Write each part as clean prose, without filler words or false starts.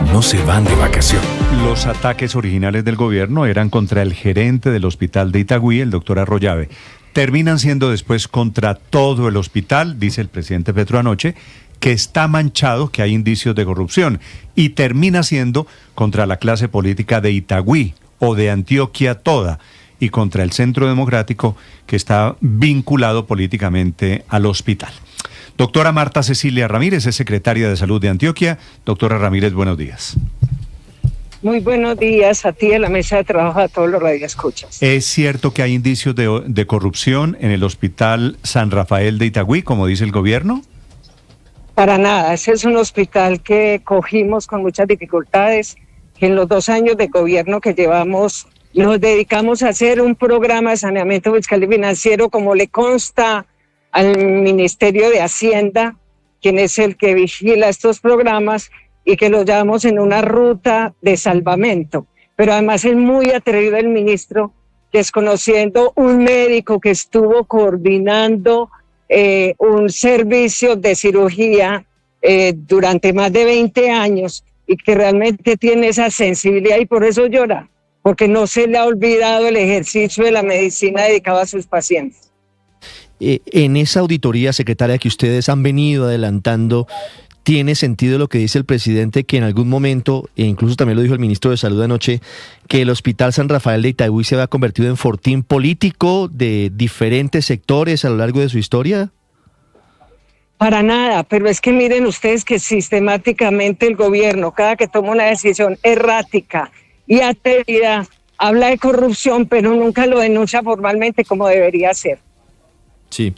No se van de vacaciones. Los ataques originales del gobierno eran contra el gerente del hospital de Itagüí, el doctor Arroyave. Terminan siendo después contra todo el hospital, dice el presidente Petro anoche, que está manchado, que hay indicios de corrupción. Y termina siendo contra la clase política de Itagüí o de Antioquia toda. Y contra el Centro Democrático, que está vinculado políticamente al hospital. Doctora Marta Cecilia Ramírez es secretaria de Salud de Antioquia. Doctora Ramírez, buenos días. Muy buenos días a ti, a la mesa de trabajo, a todos los radioescuchas. ¿Es cierto que hay indicios de corrupción en el Hospital San Rafael de Itagüí, como dice el gobierno? Para nada, ese es un hospital que cogimos con muchas dificultades, que en los 2 años de gobierno que llevamos nos dedicamos a hacer un programa de saneamiento fiscal y financiero como le consta al Ministerio de Hacienda, quien es el que vigila estos programas, y que los llevamos en una ruta de salvamento. Pero además es muy atrevido el ministro, desconociendo un médico que estuvo coordinando un servicio de cirugía durante más de 20 años y que realmente tiene esa sensibilidad y por eso llora, porque no se le ha olvidado el ejercicio de la medicina dedicado a sus pacientes. En esa auditoría, secretaria, que ustedes han venido adelantando, ¿tiene sentido lo que dice el presidente, que en algún momento, e incluso también lo dijo el ministro de Salud anoche, que el Hospital San Rafael de Itagüí se había convertido en fortín político de diferentes sectores a lo largo de su historia? Para nada, pero es que miren ustedes que sistemáticamente el gobierno, cada que toma una decisión errática y atrevida, habla de corrupción, pero nunca lo denuncia formalmente como debería ser. Sí.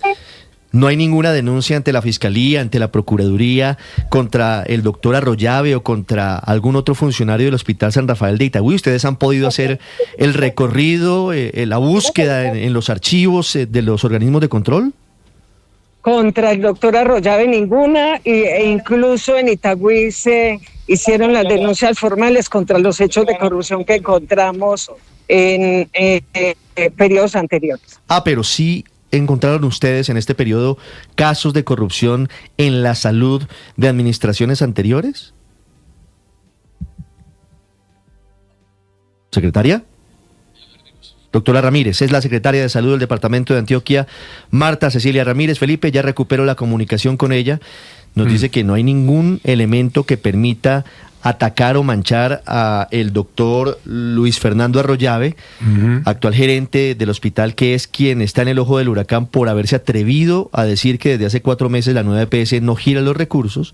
¿No hay ninguna denuncia ante la Fiscalía, ante la Procuraduría, contra el doctor Arroyave o contra algún otro funcionario del Hospital San Rafael de Itagüí? ¿Ustedes han podido hacer el recorrido, la búsqueda en los archivos de los organismos de control? Contra el doctor Arroyave ninguna, e incluso en Itagüí se hicieron las denuncias formales contra los hechos de corrupción que encontramos en periodos anteriores. Pero sí encontraron ustedes en este periodo casos de corrupción en la salud de administraciones anteriores. ¿Secretaria? Doctora Ramírez, es la secretaria de Salud del Departamento de Antioquia, Marta Cecilia Ramírez. Felipe, ya recuperó la comunicación con ella. Nos dice que no hay ningún elemento que permita atacar o manchar a el doctor Luis Fernando Arroyave, actual gerente del hospital, que es quien está en el ojo del huracán por haberse atrevido a decir que desde hace 4 meses la nueva EPS no gira los recursos,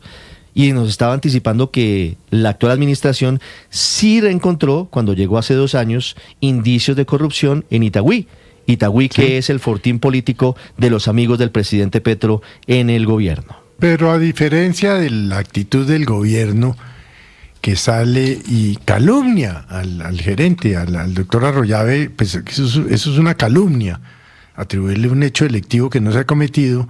y nos estaba anticipando que la actual administración sí reencontró, cuando llegó hace 2 años, indicios de corrupción en Itagüí. Itagüí, sí, que es el fortín político de los amigos del presidente Petro en el gobierno. Pero a diferencia de la actitud del gobierno, que sale y calumnia al gerente, al doctor Arroyave, pues eso es una calumnia, atribuirle un hecho delictivo que no se ha cometido.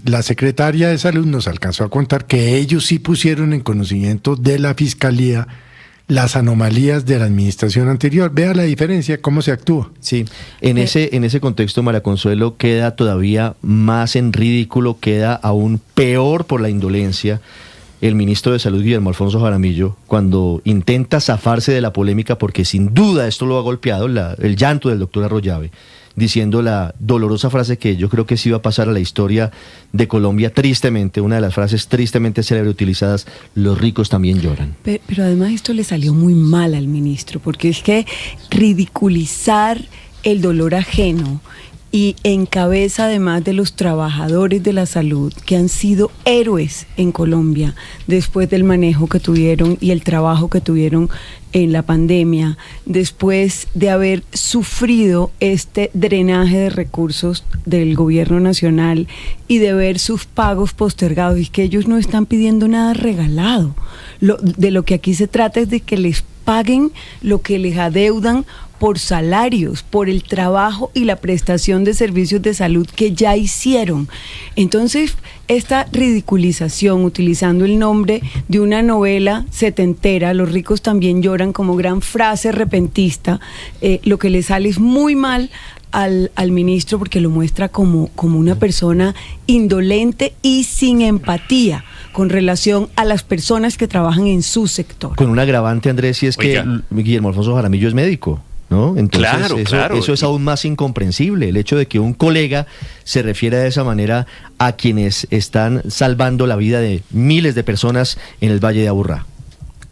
La secretaria de Salud nos alcanzó a contar que ellos sí pusieron en conocimiento de la Fiscalía las anomalías de la administración anterior. Vea la diferencia, cómo se actúa. Sí, en ese contexto, María Consuelo, queda todavía más en ridículo, queda aún peor por la indolencia el ministro de Salud, Guillermo Alfonso Jaramillo, cuando intenta zafarse de la polémica, porque sin duda esto lo ha golpeado, el llanto del doctor Arroyave, diciendo la dolorosa frase que yo creo que sí va a pasar a la historia de Colombia, tristemente, una de las frases tristemente célebre utilizadas: los ricos también lloran. Pero además esto le salió muy mal al ministro, porque es que ridiculizar el dolor ajeno y en cabeza además de los trabajadores de la salud, que han sido héroes en Colombia después del manejo que tuvieron y el trabajo que tuvieron en la pandemia, después de haber sufrido este drenaje de recursos del gobierno nacional y de ver sus pagos postergados, y que ellos no están pidiendo nada regalado. De lo que aquí se trata es de que les paguen lo que les adeudan por salarios, por el trabajo y la prestación de servicios de salud que ya hicieron. Entonces, esta ridiculización, utilizando el nombre de una novela setentera, Los ricos también lloran, como gran frase repentista, lo que le sale es muy mal al ministro, porque lo muestra como una persona indolente y sin empatía con relación a las personas que trabajan en su sector. Con un agravante, Andrés, y es que Guillermo Alfonso Jaramillo es médico, ¿no? Entonces, eso es aún más incomprensible, el hecho de que un colega se refiera de esa manera a quienes están salvando la vida de miles de personas en el Valle de Aburrá.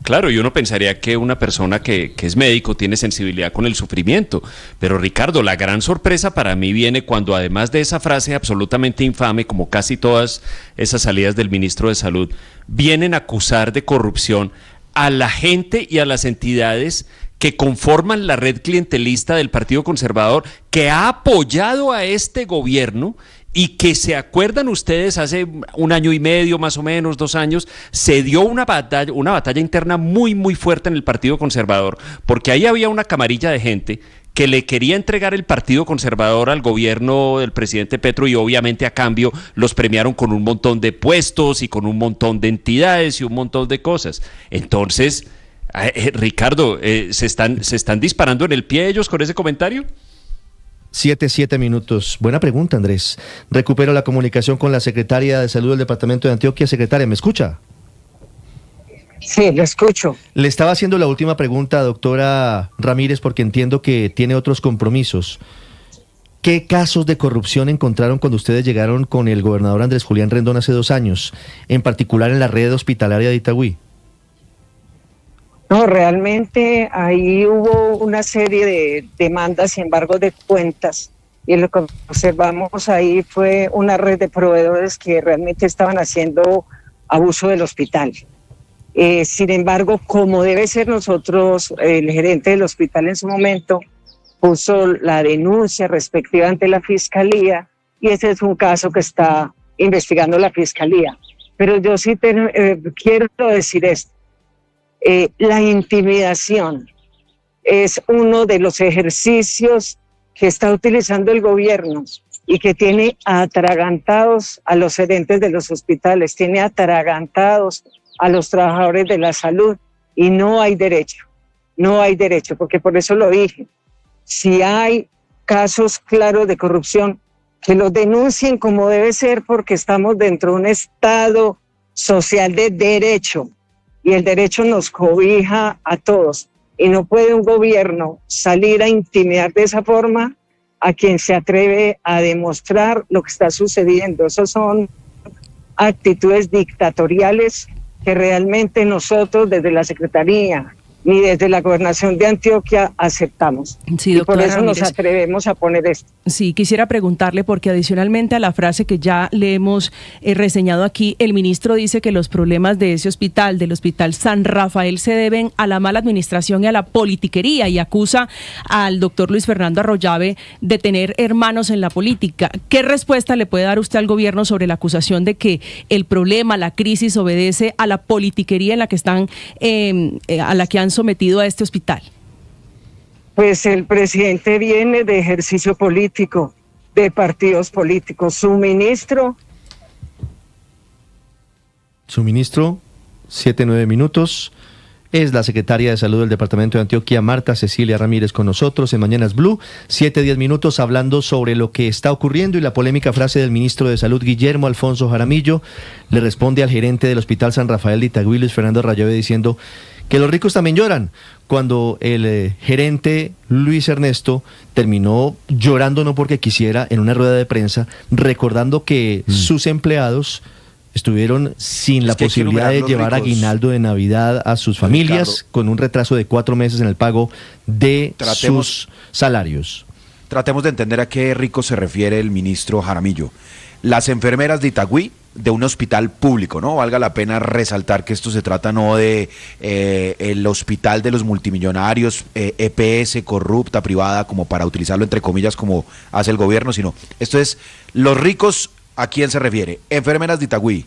Claro, y uno pensaría que una persona que es médico tiene sensibilidad con el sufrimiento, pero Ricardo, la gran sorpresa para mí viene cuando, además de esa frase absolutamente infame, como casi todas esas salidas del ministro de Salud, vienen a acusar de corrupción a la gente y a las entidades que conforman la red clientelista del Partido Conservador, que ha apoyado a este gobierno. Y que se acuerdan ustedes, hace 1 año y medio, más o menos, 2 años, se dio una batalla interna muy, muy fuerte en el Partido Conservador, porque ahí había una camarilla de gente que le quería entregar el Partido Conservador al gobierno del presidente Petro y obviamente a cambio los premiaron con un montón de puestos y con un montón de entidades y un montón de cosas. Entonces, Ricardo, ¿se están disparando en el pie ellos con ese comentario? 7 minutos. Buena pregunta, Andrés. Recupero la comunicación con la secretaria de Salud del Departamento de Antioquia. Secretaria, ¿me escucha? Sí, lo escucho. Le estaba haciendo la última pregunta, doctora Ramírez, porque entiendo que tiene otros compromisos. ¿Qué casos de corrupción encontraron cuando ustedes llegaron con el gobernador Andrés Julián Rendón hace 2 años, en particular en la red hospitalaria de Itagüí? No, realmente ahí hubo una serie de demandas y embargos de cuentas, y lo que observamos ahí fue una red de proveedores que realmente estaban haciendo abuso del hospital. Sin embargo, como debe ser, nosotros, el gerente del hospital en su momento puso la denuncia respectiva ante la Fiscalía, y ese es un caso que está investigando la Fiscalía. Pero yo sí quiero decir esto. La intimidación es uno de los ejercicios que está utilizando el gobierno y que tiene atragantados a los gerentes de los hospitales, tiene atragantados a los trabajadores de la salud, y no hay derecho, porque por eso lo dije. Si hay casos claros de corrupción, que los denuncien como debe ser, porque estamos dentro de un Estado social de derecho. Y el derecho nos cobija a todos. Y no puede un gobierno salir a intimidar de esa forma a quien se atreve a demostrar lo que está sucediendo. Esas son actitudes dictatoriales que realmente nosotros desde la Secretaría ni desde la Gobernación de Antioquia aceptamos. Sí, y por eso Ramírez, nos atrevemos a poner esto. Sí, quisiera preguntarle, porque adicionalmente a la frase que ya le hemos reseñado aquí, el ministro dice que los problemas de ese hospital, del Hospital San Rafael, se deben a la mala administración y a la politiquería, y acusa al doctor Luis Fernando Arroyave de tener hermanos en la política. ¿Qué respuesta le puede dar usted al gobierno sobre la acusación de que el problema, la crisis, obedece a la politiquería en la que están, a la que han sometido a este hospital? Pues el presidente viene de ejercicio político, de partidos políticos. Su ministro, 7-9 minutos. Es la secretaria de Salud del Departamento de Antioquia, Marta Cecilia Ramírez, con nosotros en Mañanas Blue. 7-10 minutos hablando sobre lo que está ocurriendo y la polémica frase del ministro de Salud, Guillermo Alfonso Jaramillo. Le responde al gerente del Hospital San Rafael de Itagüí, Luis Fernando Arroyave, diciendo que los ricos también lloran, cuando el gerente Luis Ernesto terminó llorando no porque quisiera, en una rueda de prensa, recordando que sus empleados estuvieron sin la posibilidad de llevar aguinaldo de Navidad a sus familias, Ricardo, con un retraso de 4 meses en el pago de sus salarios. Tratemos de entender a qué rico se refiere el ministro Jaramillo. Las enfermeras de Itagüí, de un hospital público, ¿no? Valga la pena resaltar que esto se trata no de el hospital de los multimillonarios, EPS, corrupta, privada, como para utilizarlo entre comillas como hace el gobierno, sino esto es los ricos. ¿A quién se refiere? Enfermeras de Itagüí,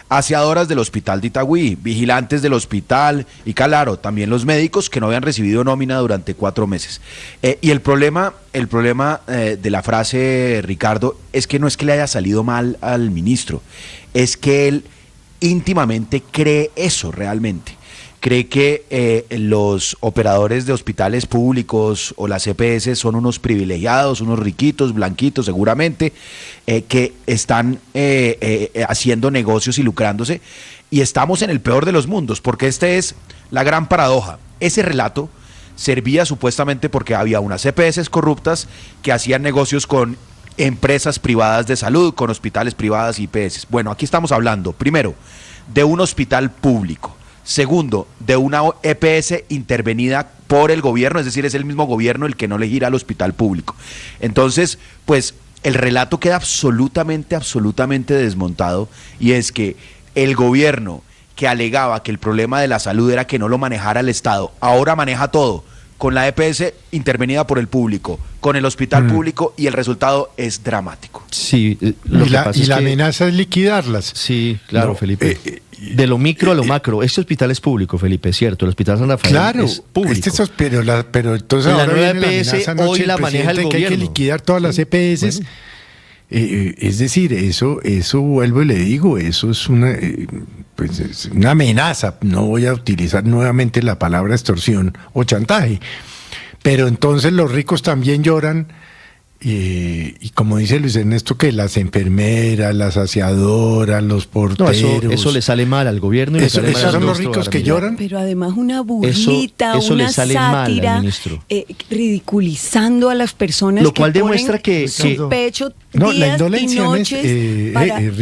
aseadoras del hospital de Itagüí, vigilantes del hospital y claro, también los médicos que no habían recibido nómina durante 4 meses. Y el problema de la frase, Ricardo, es que no es que le haya salido mal al ministro, es que él íntimamente cree eso realmente. Cree que los operadores de hospitales públicos o las EPS son unos privilegiados, unos riquitos, blanquitos seguramente, que están haciendo negocios y lucrándose. y estamos en el peor de los mundos, porque esta es la gran paradoja. Ese relato servía supuestamente porque había unas EPS corruptas que hacían negocios con empresas privadas de salud, con hospitales privadas y IPS. Bueno, aquí estamos hablando, primero, de un hospital público. Segundo, de una EPS intervenida por el gobierno, es decir, es el mismo gobierno el que no le gira al hospital público. Entonces, pues el relato queda absolutamente desmontado, y es que el gobierno que alegaba que el problema de la salud era que no lo manejara el Estado, ahora maneja todo, con la EPS intervenida por el público, con el hospital público, y el resultado es dramático. Sí, la amenaza es liquidarlas. Sí, claro, Felipe. De lo micro a lo macro. Este hospital es público, Felipe, es cierto. El Hospital San Rafael es público. Pero entonces la ahora nueva viene EPS la amenaza hoy la maneja el que hay que gobierno. liquidar todas las EPS. Bueno. Es decir, eso vuelvo y le digo, eso es pues es una amenaza. No voy a utilizar nuevamente la palabra extorsión o chantaje. Pero entonces los ricos también lloran. Y como dice Luis Ernesto, que las enfermeras, las aseadoras, los porteros... No, eso le sale mal al gobierno. Y ¿Esos son los ricos que lloran? Pero además una burlita, eso una le sale sátira, mal al ministro. Ridiculizando a las personas, lo cual que demuestra que su pecho la días y indolencia noches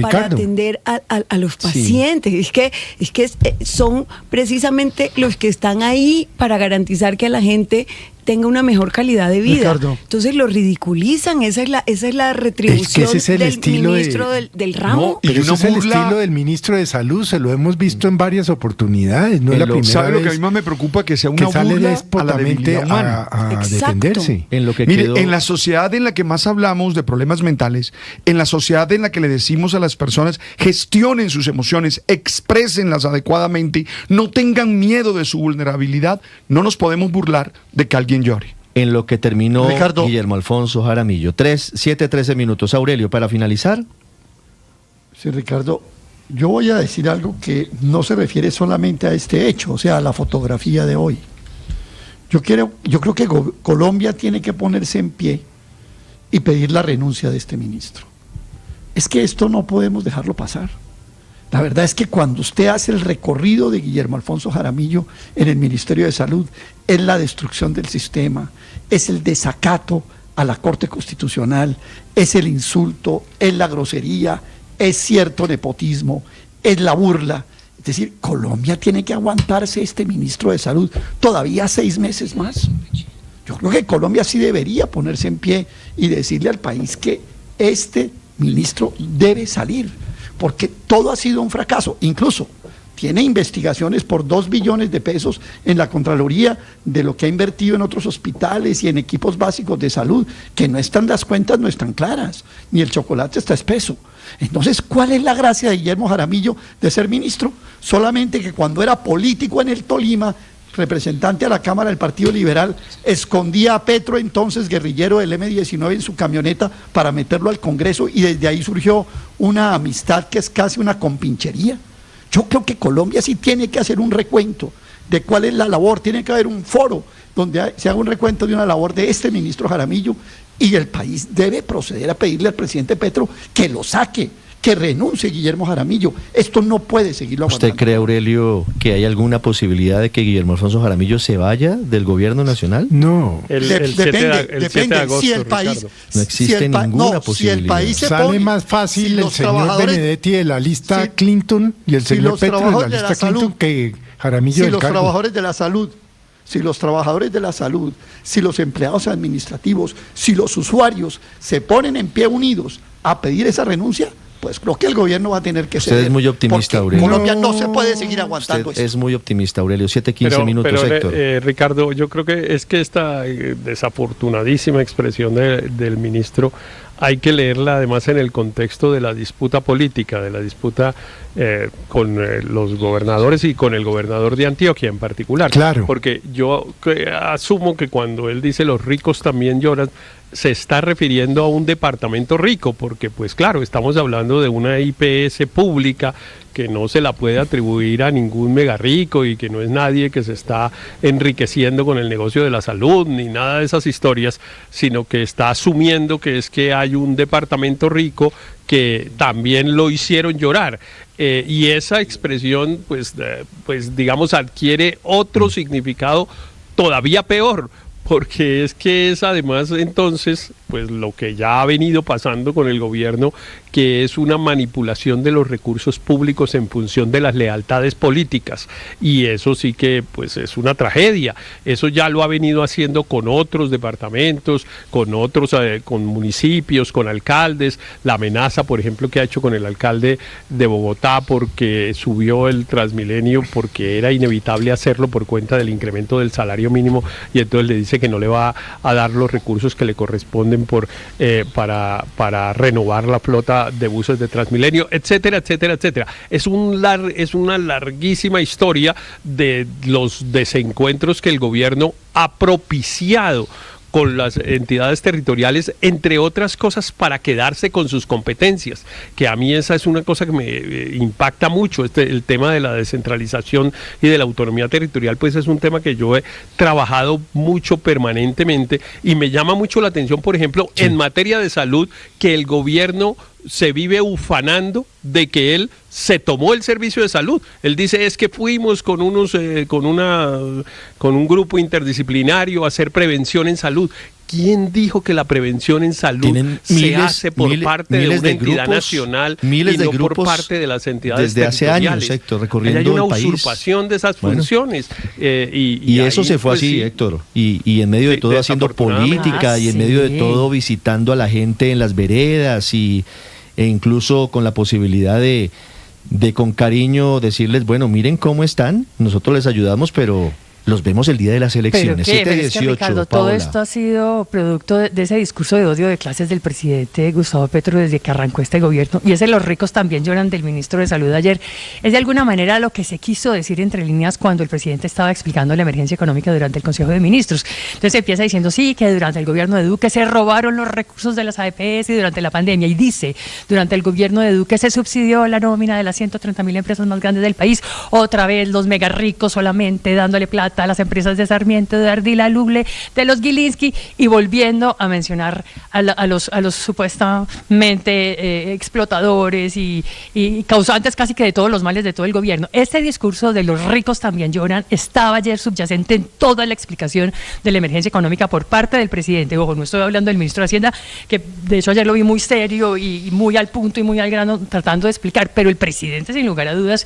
para atender a los pacientes. Sí. Es que son precisamente los que están ahí para garantizar que a la gente tenga una mejor calidad de vida. Ricardo. Entonces lo ridiculizan, esa es la retribución del ministro del ramo. No, pero ese es el estilo del ministro de Salud, se lo hemos visto en varias oportunidades, no es la primera vez. ¿Sabe lo que a mí más me preocupa? Que sea una burla a la debilidad humana. a defenderse. En la sociedad en la que más hablamos de problemas mentales, en la sociedad en la que le decimos a las personas gestionen sus emociones, exprésenlas adecuadamente, no tengan miedo de su vulnerabilidad, no nos podemos burlar de que alguien llore. En lo que terminó Ricardo. Guillermo Alfonso Jaramillo. 13 minutos. Aurelio, para finalizar. Sí, Ricardo, yo voy a decir algo que no se refiere solamente a este hecho, o sea, a la fotografía de hoy. Yo creo que Colombia tiene que ponerse en pie y pedir la renuncia de este ministro. Es que esto no podemos dejarlo pasar. La verdad es que cuando usted hace el recorrido de Guillermo Alfonso Jaramillo en el Ministerio de Salud, es la destrucción del sistema, es el desacato a la Corte Constitucional, es el insulto, es la grosería, es cierto nepotismo, es la burla. Es decir, Colombia tiene que aguantarse este ministro de Salud todavía 6 meses más. Yo creo que Colombia sí debería ponerse en pie y decirle al país que este ministro debe salir, porque todo ha sido un fracaso. Incluso tiene investigaciones por 2 billones de pesos en la Contraloría de lo que ha invertido en otros hospitales y en equipos básicos de salud, que no están, las cuentas no están claras, ni el chocolate está espeso. Entonces, ¿cuál es la gracia de Guillermo Jaramillo de ser ministro? Solamente que cuando era político en el Tolima, representante a la Cámara del Partido Liberal, escondía a Petro, entonces guerrillero del M-19, en su camioneta para meterlo al Congreso, y desde ahí surgió una amistad que es casi una compinchería. Yo creo que Colombia sí tiene que hacer un recuento de cuál es la labor, tiene que haber un foro donde se haga un recuento de una labor de este ministro Jaramillo, y el país debe proceder a pedirle al presidente Petro que lo saque, que renuncie Guillermo Jaramillo. Esto no puede seguirlo aguantando. ¿Usted cree, Aurelio, que hay alguna posibilidad de que Guillermo Alfonso Jaramillo se vaya del gobierno nacional? No. Depende. Si el país, no existe ninguna posibilidad. Si el país se sale pone, más fácil si el señor Benedetti de la lista Clinton y el señor Petro de la lista Clinton que Jaramillo del cargo. Si los trabajadores de la salud, si los empleados administrativos, si los usuarios se ponen en pie unidos a pedir esa renuncia, pues creo que el gobierno va a tener que ceder. Usted es muy optimista, Aurelio. Colombia no se puede seguir aguantando Usted es muy optimista, Aurelio. 7:15 minutos, Héctor. Ricardo, yo creo que esta desafortunadísima expresión del ministro hay que leerla además en el contexto de la disputa política, de la disputa con los gobernadores y con el gobernador de Antioquia en particular. Claro. Porque yo asumo que cuando él dice los ricos también lloran, se está refiriendo a un departamento rico, porque pues claro, estamos hablando de una IPS pública que no se la puede atribuir a ningún mega rico y que no es nadie que se está enriqueciendo con el negocio de la salud ni nada de esas historias, sino que está asumiendo que es que hay un departamento rico que también lo hicieron llorar. y esa expresión, pues digamos, adquiere otro significado todavía peor, porque es que es además entonces pues lo que ya ha venido pasando con el gobierno, que es una manipulación de los recursos públicos en función de las lealtades políticas, y eso sí que pues es una tragedia. Eso ya lo ha venido haciendo con otros departamentos, con otros con municipios, con alcaldes. La amenaza, por ejemplo, que ha hecho con el alcalde de Bogotá porque subió el Transmilenio porque era inevitable hacerlo por cuenta del incremento del salario mínimo, y entonces le dice que no le va a dar los recursos que le corresponden para renovar la flota de buses de Transmilenio, etcétera, etcétera, etcétera. Es una larguísima historia de los desencuentros que el gobierno ha propiciado con las entidades territoriales, entre otras cosas, para quedarse con sus competencias, que a mí esa es una cosa que me impacta mucho. El tema de la descentralización y de la autonomía territorial, pues es un tema que yo he trabajado mucho permanentemente, y me llama mucho la atención, por ejemplo, en materia de salud, que el gobierno se vive ufanando de que él se tomó el servicio de salud. Él dice, es que fuimos con un grupo interdisciplinario a hacer prevención en salud. ¿Quién dijo que la prevención en salud se hace por parte de una entidad nacional y no por parte de las entidades desde hace años, Héctor, recorriendo el país? Hay una usurpación de esas funciones. Y eso se fue así, Héctor. Y en medio de todo haciendo política, y en medio de todo visitando a la gente en las veredas, e incluso con la posibilidad de con cariño decirles, bueno, miren cómo están, nosotros les ayudamos, pero los vemos el día de las elecciones. Pero es que, Ricardo, todo esto ha sido producto de ese discurso de odio de clases del presidente Gustavo Petro desde que arrancó este gobierno, y ese los ricos también lloran del ministro de Salud ayer. Es de alguna manera lo que se quiso decir entre líneas cuando el presidente estaba explicando la emergencia económica durante el Consejo de Ministros. Entonces empieza diciendo, sí, que durante el gobierno de Duque se robaron los recursos de las AEPS y durante la pandemia, y dice, durante el gobierno de Duque se subsidió la nómina de las 130.000 empresas más grandes del país, otra vez los mega ricos solamente dándole plata a las empresas de Sarmiento, de Ardila, Lugle, de los Gilinski, y volviendo a mencionar a los supuestamente explotadores y causantes casi que de todos los males de todo el gobierno. Este discurso de los ricos también lloran estaba ayer subyacente en toda la explicación de la emergencia económica por parte del presidente. Ojo, no estoy hablando del ministro de Hacienda, que de hecho ayer lo vi muy serio y muy al punto y muy al grano tratando de explicar, pero el presidente, sin lugar a dudas,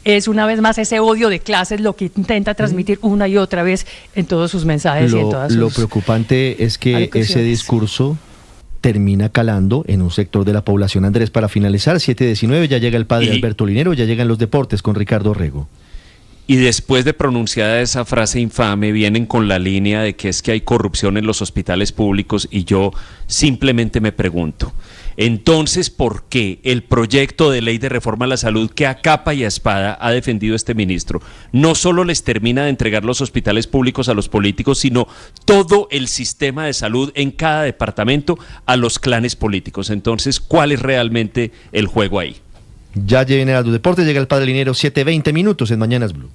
es una vez más ese odio de clases lo que intenta transmitir una y otra vez en todos sus mensajes y en todas sus... Lo preocupante es que ese discurso termina calando en un sector de la población. Andrés, para finalizar, 7:19, ya llega el padre Alberto Linero, ya llegan los deportes con Ricardo Rego. Y después de pronunciada esa frase infame, vienen con la línea de que es que hay corrupción en los hospitales públicos, y yo simplemente me pregunto, entonces, ¿por qué el proyecto de ley de reforma a la salud que a capa y a espada ha defendido este ministro no solo les termina de entregar los hospitales públicos a los políticos, sino todo el sistema de salud en cada departamento a los clanes políticos? Entonces, ¿cuál es realmente el juego ahí? Ya vienen a los deportes, llega el padre Linero, 7:20 en Mañanas Blue.